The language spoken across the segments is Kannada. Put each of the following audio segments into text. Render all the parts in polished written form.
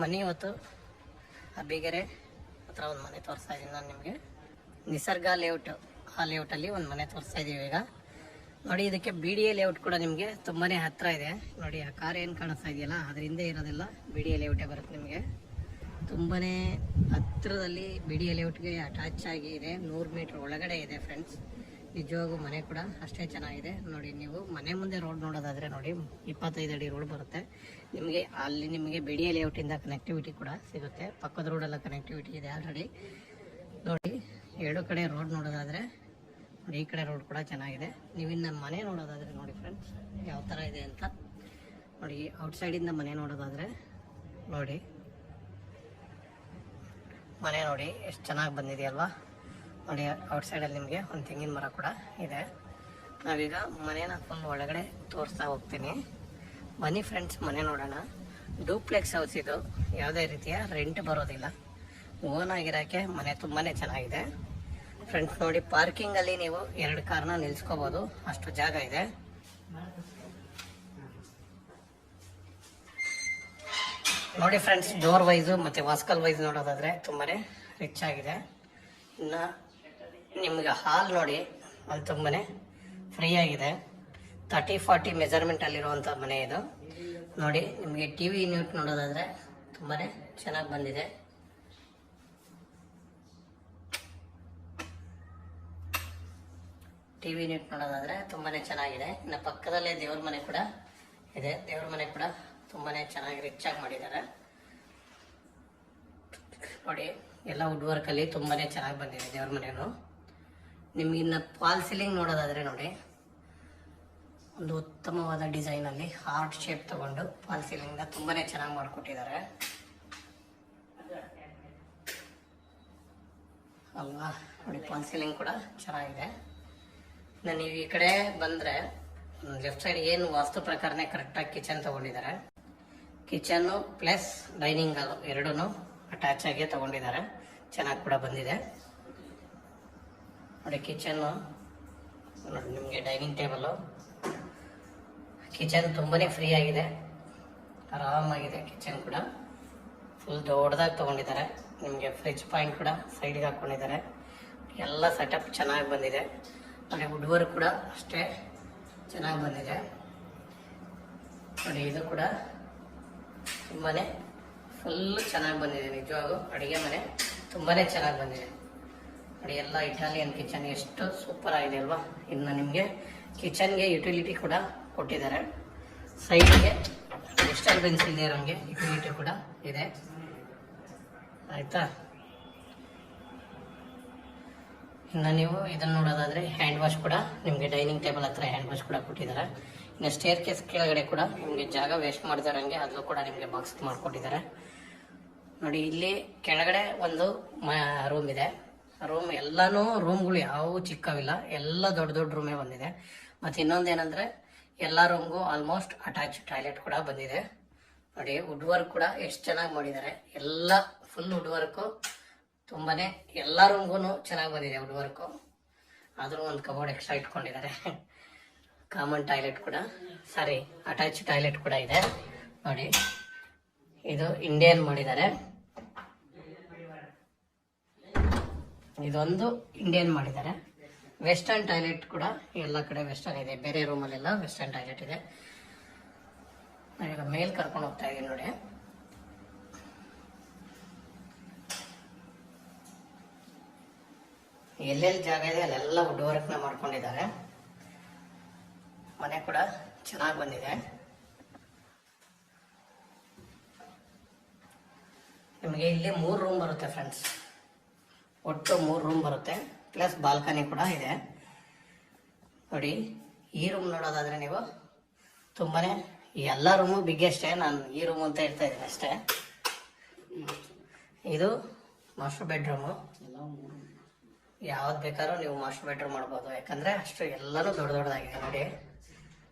ಮನೆ ಇವತ್ತು ಅಬ್ಬಿಗೆರೆ ಹತ್ರ ಒಂದು ಮನೆ ತೋರಿಸ್ತಾ ಇದ್ದೀನಿ ನಾನು ನಿಮಗೆ. ನಿಸರ್ಗ ಲೇಔಟ್, ಆ ಲೇಔಟಲ್ಲಿ ಒಂದು ಮನೆ ತೋರಿಸ್ತಾ ಇದ್ದೀವಿ ಈಗ. ನೋಡಿ, ಇದಕ್ಕೆ BDA ಲೇಔಟ್ ಕೂಡ ನಿಮಗೆ ತುಂಬಾ ಹತ್ತಿರ ಇದೆ. ನೋಡಿ, ಆ ಕಾರ್ ಏನು ಕಾಣಿಸ್ತಾ ಇದೆಯಲ್ಲ, ಅದ್ರ ಹಿಂದೆ ಇರೋದೆಲ್ಲ BDA ಲೇಔಟೇ ಬರುತ್ತೆ ನಿಮಗೆ. ತುಂಬಾ ಹತ್ತಿರದಲ್ಲಿ BDA ಲೇಔಟ್ಗೆ ಅಟ್ಯಾಚ್ ಆಗಿದೆ. 100 ಮೀಟ್ರ್ ಒಳಗಡೆ ಇದೆ ಫ್ರೆಂಡ್ಸ್. ನಿಜವಾಗೂ ಮನೆ ಕೂಡ ಅಷ್ಟೇ ಚೆನ್ನಾಗಿದೆ. ನೋಡಿ, ನೀವು ಮನೆ ಮುಂದೆ ರೋಡ್ ನೋಡೋದಾದರೆ ನೋಡಿ, 25 ಅಡಿ ರೋಡ್ ಬರುತ್ತೆ ನಿಮಗೆ. ಅಲ್ಲಿ ನಿಮಗೆ BDA ಲೇಔಟಿಂದ ಕನೆಕ್ಟಿವಿಟಿ ಕೂಡ ಸಿಗುತ್ತೆ. ಪಕ್ಕದ ರೋಡೆಲ್ಲ ಕನೆಕ್ಟಿವಿಟಿ ಇದೆ ಆಲ್ರೆಡಿ. ನೋಡಿ, ಎರಡು ಕಡೆ ರೋಡ್ ನೋಡೋದಾದರೆ ನೋಡಿ, ಈ ಕಡೆ ರೋಡ್ ಕೂಡ ಚೆನ್ನಾಗಿದೆ. ನೀವಿನ್ನು ಮನೆ ನೋಡೋದಾದರೆ ನೋಡಿ ಫ್ರೆಂಡ್ಸ್, ಯಾವ ಥರ ಇದೆ ಅಂತ ನೋಡಿ. ಔಟ್ಸೈಡಿಂದ ಮನೆ ನೋಡೋದಾದರೆ ನೋಡಿ, ಮನೆ ನೋಡಿ ಎಷ್ಟು ಚೆನ್ನಾಗಿ ಬಂದಿದೆಯಲ್ವಾ. ನೋಡಿ, ಔಟ್ಸೈಡಲ್ಲಿ ನಿಮಗೆ ಒಂದು ತೆಂಗಿನ ಮರ ಕೂಡ ಇದೆ. ನಾವೀಗ ಮನೇನ ಫುಲ್ ಒಳಗಡೆ ತೋರಿಸ್ತಾ ಹೋಗ್ತೀನಿ. ಬನ್ನಿ ಫ್ರೆಂಡ್ಸ್, ಮನೆ ನೋಡೋಣ. ಡೂಪ್ಲೆಕ್ಸ್ ಹೌಸ್ ಇದು, ಯಾವುದೇ ರೀತಿಯ ರೆಂಟ್ ಬರೋದಿಲ್ಲ. ಓನ್ ಆಗಿರೋಕ್ಕೆ ಮನೆ ತುಂಬಾ ಚೆನ್ನಾಗಿದೆ ಫ್ರೆಂಡ್ಸ್. ನೋಡಿ, ಪಾರ್ಕಿಂಗಲ್ಲಿ ನೀವು 2 ಕಾರ್ನ ನಿಲ್ಸ್ಕೋಬೋದು, ಅಷ್ಟು ಜಾಗ ಇದೆ. ನೋಡಿ ಫ್ರೆಂಡ್ಸ್, ಡೋರ್ ವೈಸು ಮತ್ತು ವಾಸ್ಕಲ್ ವೈಸ್ ನೋಡೋದಾದರೆ ತುಂಬಾ ರಿಚ್ ಆಗಿದೆ. ಇನ್ನು ನಿಮಗೆ ಹಾಲ್ ನೋಡಿ, ಅಲ್ಲಿ ತುಂಬಾ ಫ್ರೀ ಆಗಿದೆ. 30-40 ಮೆಜರ್ಮೆಂಟಲ್ಲಿರುವಂಥ ಮನೆ ಇದು. ನೋಡಿ, ನಿಮಗೆ TV ಯೂನಿಟ್ ನೋಡೋದಾದರೆ ತುಂಬಾ ಚೆನ್ನಾಗಿ ಬಂದಿದೆ. TV ಯೂನಿಟ್ ನೋಡೋದಾದರೆ ತುಂಬಾ ಚೆನ್ನಾಗಿದೆ. ಇನ್ನು ಪಕ್ಕದಲ್ಲೇ ದೇವ್ರ ಮನೆ ಕೂಡ ಇದೆ. ದೇವ್ರ ಮನೆ ಕೂಡ ತುಂಬಾ ಚೆನ್ನಾಗಿ ರಿಚ್ ಆಗಿ ಮಾಡಿದ್ದಾರೆ. ನೋಡಿ, ಎಲ್ಲ ವುಡ್ ವರ್ಕಲ್ಲಿ ತುಂಬಾ ಚೆನ್ನಾಗಿ ಬಂದಿದೆ ದೇವ್ರ ಮನೆಯೂ. ನಿಮ್ಗೆ ಇನ್ನು ಫಾಲ್ ಸೀಲಿಂಗ್ ನೋಡೋದಾದರೆ ನೋಡಿ, ಒಂದು ಉತ್ತಮವಾದ ಡಿಸೈನಲ್ಲಿ ಹಾರ್ಟ್ ಶೇಪ್ ತಗೊಂಡು ಫಾಲ್ ಸೀಲಿಂಗ್ನ ತುಂಬಾ ಚೆನ್ನಾಗಿ ಮಾಡಿಕೊಟ್ಟಿದ್ದಾರೆ ಅಲ್ವಾ. ನೋಡಿ, ಫಾಲ್ ಸೀಲಿಂಗ್ ಕೂಡ ಚೆನ್ನಾಗಿದೆ. ಇನ್ನು ನೀವು ಈ ಕಡೆ ಬಂದರೆ ಲೆಫ್ಟ್ ಸೈಡ್ ಏನು ವಾಸ್ತು ಪ್ರಕಾರನೇ ಕರೆಕ್ಟಾಗಿ ಕಿಚನ್ ತಗೊಂಡಿದ್ದಾರೆ. ಕಿಚನ್ನು ಪ್ಲಸ್ ಡೈನಿಂಗ್ ಹಾಲ್ ಎರಡೂ ಅಟ್ಯಾಚ್ ಆಗಿ ತಗೊಂಡಿದ್ದಾರೆ. ಚೆನ್ನಾಗಿ ಕೂಡ ಬಂದಿದೆ. ನೋಡಿ, ಕಿಚನ್ನು ನೋಡಿ, ನಿಮಗೆ ಡೈನಿಂಗ್ ಟೇಬಲು, ಕಿಚನ್ ತುಂಬಾ ಫ್ರೀ ಆಗಿದೆ, ಆರಾಮಾಗಿದೆ. ಕಿಚನ್ ಕೂಡ ಫುಲ್ ದೊಡ್ಡದಾಗಿ ತೊಗೊಂಡಿದ್ದಾರೆ. ನಿಮಗೆ ಫ್ರಿಜ್ ಪಾಯಿಂಟ್ ಕೂಡ ಸೈಡ್ಗೆ ಹಾಕ್ಕೊಂಡಿದ್ದಾರೆ. ಎಲ್ಲ ಸೆಟಪ್ ಚೆನ್ನಾಗಿ ಬಂದಿದೆ. ನೋಡಿ, ವುಡ್ ವರ್ಕ್ ಕೂಡ ಅಷ್ಟೇ ಚೆನ್ನಾಗಿ ಬಂದಿದೆ. ನೋಡಿ, ಇದು ಕೂಡ ತುಂಬಾ ಫುಲ್ ಚೆನ್ನಾಗಿ ಬಂದಿದೆ. ನಿಜವಾಗೂ ಅಡುಗೆ ಮನೆ ತುಂಬಾ ಚೆನ್ನಾಗಿ ಬಂದಿದೆ. ನೋಡಿ, ಎಲ್ಲ ಇಟಾಲಿಯನ್ ಕಿಚನ್ ಎಷ್ಟು ಸೂಪರ್ ಆಗಿದೆ ಅಲ್ವಾ. ಇನ್ನು ನಿಮಗೆ ಕಿಚನ್ಗೆ ಯುಟಿಲಿಟಿ ಕೂಡ ಕೊಟ್ಟಿದ್ದಾರೆ. ಸೈಡ್ಗೆ ಡಿಸ್ಟರ್ಬೆನ್ಸ್ ಇಲ್ಲದೆ ಇರೋಂಗೆ ಯುಟಿಲಿಟಿ ಕೂಡ ಇದೆ, ಆಯಿತಾ. ಇನ್ನು ನೀವು ಇದನ್ನು ನೋಡೋದಾದರೆ ಹ್ಯಾಂಡ್ ವಾಶ್ ಕೂಡ ನಿಮಗೆ ಡೈನಿಂಗ್ ಟೇಬಲ್ ಹತ್ರ ಹ್ಯಾಂಡ್ ವಾಶ್ ಕೂಡ ಕೊಟ್ಟಿದ್ದಾರೆ. ಇನ್ನು ಸ್ಟೇರ್ ಕೇಸ್ ಕೆಳಗಡೆ ಕೂಡ ನಿಮಗೆ ಜಾಗ ವೇಸ್ಟ್ ಮಾಡ್ದಾರಂಗೆ ಅದನ್ನು ಕೂಡ ನಿಮಗೆ ಬಾಕ್ಸ್ ಮಾಡಿಕೊಟ್ಟಿದ್ದಾರೆ. ನೋಡಿ, ಇಲ್ಲಿ ಕೆಳಗಡೆ ಒಂದು ರೂಮ್ ಇದೆ. ರೂಮ್ ಎಲ್ಲನೂ ರೂಮ್ಗಳು ಯಾವುವು ಚಿಕ್ಕವಿಲ್ಲ, ಎಲ್ಲ ದೊಡ್ಡ ದೊಡ್ಡ ರೂಮೇ ಬಂದಿದೆ. ಮತ್ತು ಇನ್ನೊಂದೇನೆಂದರೆ ಎಲ್ಲ ರೂಮ್ಗೂ ಆಲ್ಮೋಸ್ಟ್ ಅಟ್ಯಾಚ್ ಟಾಯ್ಲೆಟ್ ಕೂಡ ಬಂದಿದೆ. ನೋಡಿ, ವುಡ್ ವರ್ಕ್ ಕೂಡ ಎಷ್ಟು ಚೆನ್ನಾಗಿ ಮಾಡಿದ್ದಾರೆ. ಎಲ್ಲ ಫುಲ್ ವುಡ್ ವರ್ಕು ತುಂಬಾ ಎಲ್ಲ ರೂಮ್ಗೂ ಚೆನ್ನಾಗಿ ಬಂದಿದೆ ವುಡ್ ವರ್ಕು. ಆದರೂ ಒಂದು ಕಬೋರ್ಡ್ ಎಕ್ಸ್ಟ್ರಾ ಇಟ್ಕೊಂಡಿದ್ದಾರೆ. ಕಾಮನ್ ಟಾಯ್ಲೆಟ್ ಕೂಡ, ಸಾರಿ ಅಟ್ಯಾಚ್ ಟಾಯ್ಲೆಟ್ ಕೂಡ ಇದೆ. ನೋಡಿ, ಇದು ಇಂಡಿಯನ್ ಮಾಡಿದ್ದಾರೆ. ಇದೊಂದು ಇಂಡಿಯನ್ ಮಾಡಿದ್ದಾರೆ. ವೆಸ್ಟರ್ನ್ ಟಾಯ್ಲೆಟ್ ಕೂಡ ಎಲ್ಲ ಕಡೆ ವೆಸ್ಟರ್ನ್ ಇದೆ. ಬೇರೆ ರೂಮಲ್ಲೆಲ್ಲ ವೆಸ್ಟರ್ನ್ ಟಾಯ್ಲೆಟ್ ಇದೆ. ನಾನೀಗ ಮೇಲ್ ಕರ್ಕೊಂಡು ಹೋಗ್ತಾ ಇದ್ದೀನಿ. ನೋಡಿ, ಎಲ್ಲೆಲ್ಲಿ ಜಾಗ ಇದೆ ಅಲ್ಲೆಲ್ಲ ವುಡ್ ವರ್ಕ್ನ ಮಾಡ್ಕೊಂಡಿದ್ದಾರೆ. ಮನೆ ಕೂಡ ಚೆನ್ನಾಗಿ ಬಂದಿದೆ. ನಿಮಗೆ ಇಲ್ಲಿ 3 ರೂಮ್ ಬರುತ್ತೆ ಫ್ರೆಂಡ್ಸ್. ಒಟ್ಟು 3 ರೂಮ್ ಬರುತ್ತೆ, ಪ್ಲಸ್ ಬಾಲ್ಕನಿ ಕೂಡ ಇದೆ. ನೋಡಿ, ಈ ರೂಮ್ ನೋಡೋದಾದರೆ ನೀವು ತುಂಬಾ ಎಲ್ಲ ರೂಮು ಬಿಗ್ಗೆಸ್ಟೇ. ನಾನು ಈ ರೂಮ್ ಅಂತ ಹೇಳ್ತಾ ಇದ್ದೀನಿ ಅಷ್ಟೇ. ಇದು ಮಾಸ್ಟರ್ ಬೆಡ್ರೂಮು. ಯಾವ್ದು ಬೇಕಾದ್ರೂ ನೀವು ಮಾಸ್ಟರ್ ಬೆಡ್ರೂಮ್ ಮಾಡ್ಬೋದು, ಯಾಕಂದರೆ ಅಷ್ಟು ಎಲ್ಲನೂ ದೊಡ್ಡ ದೊಡ್ಡದಾಗಿದೆ. ನೋಡಿ,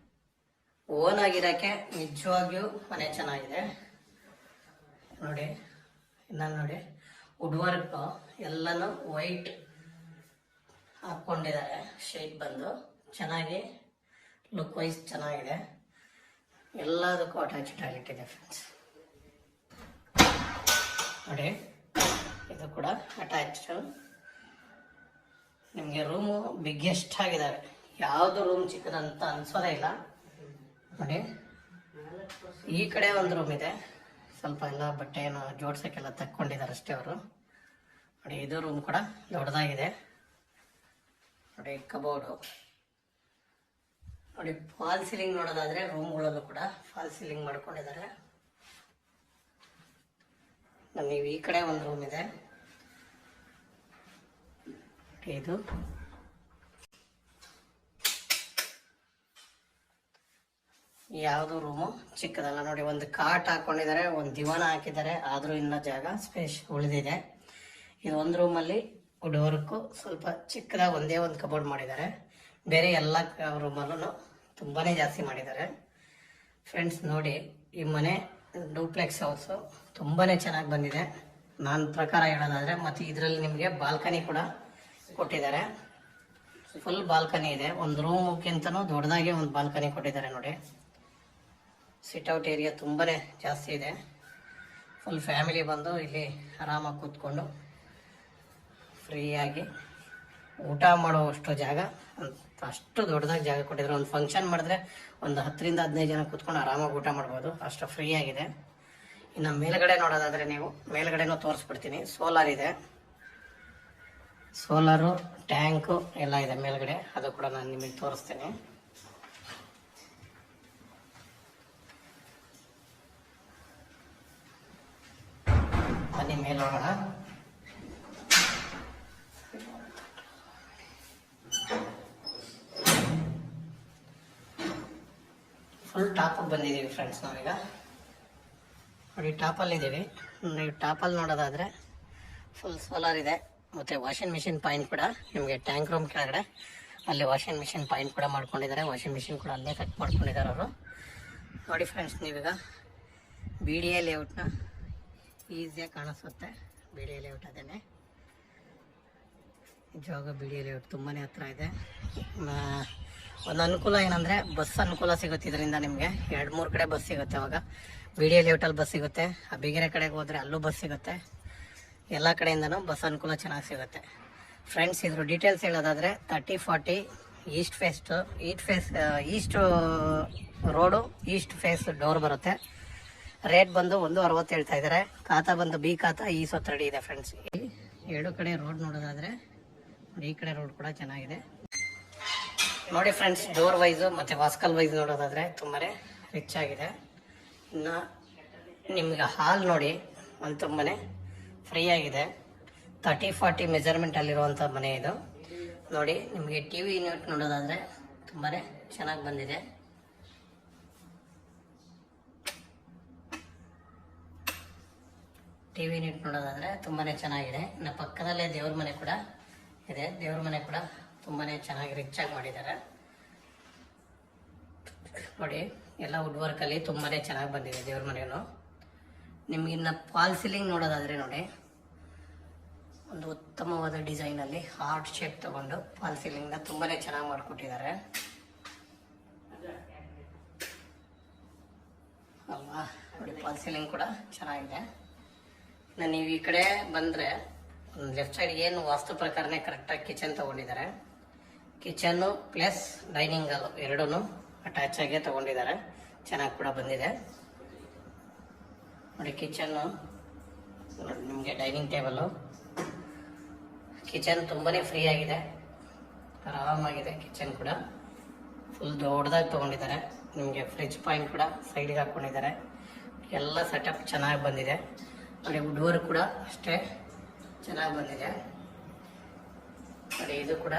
ಓನ್ ಆಗಿರೋಕ್ಕೆ ನಿಜವಾಗಿಯೂ ಮನೆ ಚೆನ್ನಾಗಿದೆ. ನೋಡಿ, ನಾನು ನೋಡಿ ವುಡ್ ವರ್ಕ್ ಎಲ್ಲನೂ ವೈಟ್ ಹಾಕ್ಕೊಂಡಿದ್ದಾರೆ. ಶೇಡ್ ಬಂದು ಚೆನ್ನಾಗಿ ಲುಕ್ ವೈಸ್ ಚೆನ್ನಾಗಿದೆ. ಎಲ್ಲದಕ್ಕೂ ಅಟ್ಯಾಚ್ ಟಾಯ್ಲೆಟ್ ಇದೆ ಫ್ರೆಂಡ್ಸ್. ನೋಡಿ ಇದು ಕೂಡ ಅಟ್ಯಾಚ್. ನಿಮಗೆ ರೂಮು ಬಿಗ್ಗೆಸ್ಟ್ ಆಗಿದ್ದಾವೆ, ಯಾವುದು ರೂಮ್ ಚಿಕ್ಕದಂತ ಅನ್ಸೋದೇ ಇಲ್ಲ. ನೋಡಿ ಈ ಕಡೆ ಒಂದು ರೂಮ್ ಇದೆ, ಸ್ವಲ್ಪ ಎಲ್ಲ ಬಟ್ಟೆಯನ್ನು ಜೋಡ್ಸೋಕ್ಕೆಲ್ಲ ತಕ್ಕೊಂಡಿದ್ದಾರೆ ಅಷ್ಟೇ ಅವರು. ನೋಡಿ ಇದು ರೂಮ್ ಕೂಡ ದೊಡ್ಡದಾಗಿದೆ. ನೋಡಿ ಕಬೋರ್ಡು. ನೋಡಿ ಫಾಲ್ ಸೀಲಿಂಗ್ ನೋಡೋದಾದ್ರೆ ರೂಮ್ಗಳಲ್ಲೂ ಕೂಡ ಫಾಲ್ ಸೀಲಿಂಗ್ ಮಾಡ್ಕೊಂಡಿದ್ದಾರೆ. ನೀವು ಈ ಕಡೆ ಒಂದು ರೂಮ್ ಇದೆ, ಇದು ಯಾವುದು ರೂಮು ಚಿಕ್ಕದಲ್ಲ. ನೋಡಿ ಒಂದು ಕಾಟ್ ಹಾಕೊಂಡಿದ್ದಾರೆ, ಒಂದು ದಿವಾನ ಹಾಕಿದ್ದಾರೆ, ಆದ್ರೂ ಇನ್ನ ಜಾಗ ಸ್ಪೇಸ್ ಉಳಿದಿದೆ. ಇದು ಒಂದು ರೂಮಲ್ಲಿ ವುಡ್ ವರ್ಕ್ ಸ್ವಲ್ಪ ಚಿಕ್ಕದಾಗಿ ಒಂದೇ ಒಂದು ಕಬೋರ್ಡ್ ಮಾಡಿದ್ದಾರೆ. ಬೇರೆ ಎಲ್ಲ ರೂಮಲ್ಲೂ ತುಂಬಾನೇ ಜಾಸ್ತಿ ಮಾಡಿದ್ದಾರೆ. ಫ್ರೆಂಡ್ಸ್ ನೋಡಿ ಈ ಮನೆ ಡೂಪ್ಲೆಕ್ಸ್ ಹೌಸು ತುಂಬಾನೇ ಚೆನ್ನಾಗಿ ಬಂದಿದೆ ನನ್ನ ಪ್ರಕಾರ ಹೇಳೋದಾದ್ರೆ. ಮತ್ತೆ ಇದರಲ್ಲಿ ನಿಮಗೆ ಬಾಲ್ಕನಿ ಕೂಡ ಕೊಟ್ಟಿದ್ದಾರೆ, ಫುಲ್ ಬಾಲ್ಕನಿ ಇದೆ. ಒಂದು ರೂಮ್ಗಿಂತನೂ ದೊಡ್ಡದಾಗಿ ಒಂದು ಬಾಲ್ಕನಿ ಕೊಟ್ಟಿದ್ದಾರೆ. ನೋಡಿ ಸಿಟ್ಔಟ್ ಏರಿಯಾ ತುಂಬಾನೇ ಜಾಸ್ತಿ ಇದೆ. ಫುಲ್ ಫ್ಯಾಮಿಲಿ ಬಂದು ಇಲ್ಲಿ ಆರಾಮಾಗಿ ಕೂತ್ಕೊಂಡು ಫ್ರೀಯಾಗಿ ಊಟ ಮಾಡುವಷ್ಟು ಜಾಗ, ಅಷ್ಟು ದೊಡ್ಡದಾಗಿ ಜಾಗ ಕೊಟ್ಟಿದ್ದಾರೆ. ಒಂದು ಫಂಕ್ಷನ್ ಮಾಡಿದ್ರೆ ಒಂದು 10ರಿಂದ 15 ಜನ ಕೂತ್ಕೊಂಡು ಆರಾಮಾಗಿ ಊಟ ಮಾಡ್ಬೋದು, ಅಷ್ಟು ಫ್ರೀ ಆಗಿದೆ. ಇನ್ನು ಮೇಲ್ಗಡೆ ನೋಡೋದಾದ್ರೆ ನೀವು ಮೇಲ್ಗಡೆನೂ ತೋರಿಸ್ಬಿಡ್ತೀನಿ. ಸೋಲಾರ್ ಇದೆ, ಸೋಲಾರು ಟ್ಯಾಂಕು ಎಲ್ಲ ಇದೆ ಮೇಲ್ಗಡೆ, ಅದು ಕೂಡ ನಾನು ನಿಮಗೆ ತೋರಿಸ್ತೇನೆ. ಬನ್ನಿ ಮೇಲೆ ಹೋಗೋಣ. ಫುಲ್ ಟಾಪಲ್ಲಿ ಬಂದಿದ್ದೀವಿ ಫ್ರೆಂಡ್ಸ್ ನಾವೀಗ. ನೋಡಿ ಟಾಪಲ್ಲಿ ಇದ್ದೀವಿ. ನೀವು ಟಾಪಲ್ಲಿ ನೋಡೋದಾದರೆ ಫುಲ್ ಸೋಲಾರ್ ಇದೆ, ಮತ್ತು ವಾಷಿಂಗ್ ಮಿಷಿನ್ ಪಾಯಿಂಟ್ ಕೂಡ ನಿಮಗೆ ಟ್ಯಾಂಕ್ ರೂಮ್ ಕೆಳಗಡೆ ಅಲ್ಲಿ ವಾಷಿಂಗ್ ಮಿಷಿನ್ ಪಾಯಿಂಟ್ ಕೂಡ ಮಾಡ್ಕೊಂಡಿದ್ದಾರೆ. ವಾಷಿಂಗ್ ಮಿಷಿನ್ ಕೂಡ ಅಲ್ಲೇ ಕಟ್ ಮಾಡ್ಕೊಂಡಿದ್ದಾರೆ ಅವರು. ನೋಡಿ ಫ್ರೆಂಡ್ಸ್ ನೀವೀಗ BDA ಲೇಔಟ್ನ ಈಸಿಯಾಗಿ ಕಾಣಿಸುತ್ತೆ. BDA ಲೇಔಟ್ ಅದೇನೆ ನಿಜವಾಗ BDA ಲೇಔಟ್ ತುಂಬಾ ಹತ್ರ ಇದೆ. ಒಂದು ಅನುಕೂಲ ಏನಂದರೆ ಬಸ್ ಅನುಕೂಲ ಸಿಗುತ್ತೆ ಇದರಿಂದ. ನಿಮಗೆ 2-3 ಕಡೆ ಬಸ್ ಸಿಗುತ್ತೆ. ಅವಾಗ BDA ಲೇಔಟಲ್ಲಿ ಬಸ್ ಸಿಗುತ್ತೆ, ಆ ಬಿಗೆರೆ ಕಡೆಗೆ ಹೋದರೆ ಅಲ್ಲೂ ಬಸ್ ಸಿಗುತ್ತೆ. ಎಲ್ಲ ಕಡೆಯಿಂದನೂ ಬಸ್ ಅನುಕೂಲ ಚೆನ್ನಾಗಿ ಸಿಗುತ್ತೆ. ಫ್ರೆಂಡ್ಸ್ ಇದ್ರ ಡೀಟೇಲ್ಸ್ ಹೇಳೋದಾದರೆ 30-40 east road, east face door ಬರುತ್ತೆ. ರೇಟ್ ಬಂದು 1.60 ಹೇಳ್ತಾ ಇದ್ದಾರೆ. ಖಾತಾ ಬಂದು ಬಿ ಖಾತಾ E ರೆಡಿ ಇದೆ ಫ್ರೆಂಡ್ಸ್. ಎರಡು ಕಡೆ ರೋಡ್ ನೋಡೋದಾದರೆ ಈ ಕಡೆ ರೋಡ್ ಕೂಡ ಚೆನ್ನಾಗಿದೆ. ನೋಡಿ ಫ್ರೆಂಡ್ಸ್ ಡೋರ್ ವೈಸು ಮತ್ತು ವಾಸ್ಕಲ್ ವೈಸ್ ನೋಡೋದಾದರೆ ತುಂಬಾ ರಿಚ್ ಆಗಿದೆ. ಇನ್ನು ನಿಮ್ಗೆ ಹಾಲ್ ನೋಡಿ ಒಂದು ತುಂಬಾ ಫ್ರೀ ಆಗಿದೆ. 30-40 ಮೆಜರ್ಮೆಂಟಲ್ಲಿರುವಂಥ ಮನೆ ಇದು. ನೋಡಿ ನಿಮಗೆ TV ಯೂನಿಟ್ ನೋಡೋದಾದರೆ ತುಂಬಾ ಚೆನ್ನಾಗಿ ಬಂದಿದೆ. TV ಯೂನಿಟ್ ನೋಡೋದಾದರೆ ತುಂಬಾ ಚೆನ್ನಾಗಿದೆ. ಇನ್ನು ಪಕ್ಕದಲ್ಲೇ ದೇವ್ರ ಮನೆ ಕೂಡ ಇದೆ. ದೇವ್ರ ಮನೆ ಕೂಡ ತುಂಬಾ ಚೆನ್ನಾಗಿ ರಿಚ್ ಆಗಿ ಮಾಡಿದ್ದಾರೆ. ನೋಡಿ ಎಲ್ಲ ವುಡ್ ವರ್ಕಲ್ಲಿ ತುಂಬಾ ಚೆನ್ನಾಗಿ ಬಂದಿದೆ ದೇವ್ರ ಮನೆಯೂ. ನಿಮಗಿನ್ನ ಫಾಲ್ ಸೀಲಿಂಗ್ ನೋಡೋದಾದರೆ ನೋಡಿ ಒಂದು ಉತ್ತಮವಾದ ಡಿಸೈನಲ್ಲಿ ಹಾರ್ಟ್ ಶೇಪ್ ತಗೊಂಡು ಫಾಲ್ ಸೀಲಿಂಗ್ನ ತುಂಬಾ ಚೆನ್ನಾಗಿ ಮಾಡಿಕೊಟ್ಟಿದ್ದಾರೆ ಅಲ್ವಾ. ನೋಡಿ ಫಾಲ್ ಸೀಲಿಂಗ್ ಕೂಡ ಚೆನ್ನಾಗಿದೆ. ಇನ್ನು ನೀವು ಈ ಕಡೆ ಬಂದರೆ ಲೆಫ್ಟ್ ಸೈಡ್ ಏನು ವಾಸ್ತು ಪ್ರಕಾರನೇ ಕರೆಕ್ಟಾಗಿ ಕಿಚನ್ ತೊಗೊಂಡಿದ್ದಾರೆ. ಕಿಚನ್ನು ಪ್ಲಸ್ ಡೈನಿಂಗ್ ಹಾಲ್ ಎರಡೂ ಅಟ್ಯಾಚ್ ಆಗಿ ತೊಗೊಂಡಿದ್ದಾರೆ. ಚೆನ್ನಾಗಿ ಕೂಡ ಬಂದಿದೆ. ನೋಡಿ ಕಿಚನ್ನು ನಿಮಗೆ ಡೈನಿಂಗ್ ಟೇಬಲ್ಲು, ಕಿಚನ್ ತುಂಬಾ ಫ್ರೀ ಆಗಿದೆ, ಆರಾಮಾಗಿದೆ. ಕಿಚನ್ ಕೂಡ ಫುಲ್ ದೊಡ್ಡದಾಗಿ ತೊಗೊಂಡಿದ್ದಾರೆ. ನಿಮಗೆ ಫ್ರಿಜ್ ಪಾಯಿಂಟ್ ಕೂಡ ಸೈಡ್ಗೆ ಹಾಕ್ಕೊಂಡಿದ್ದಾರೆ. ಎಲ್ಲ ಸೆಟಪ್ ಚೆನ್ನಾಗಿ ಬಂದಿದೆ. ನೋಡಿ ವುಡ್ ವರ್ಕ್ ಕೂಡ ಅಷ್ಟೇ ಚೆನ್ನಾಗಿ ಬಂದಿದೆ. ನೋಡಿ ಇದು ಕೂಡ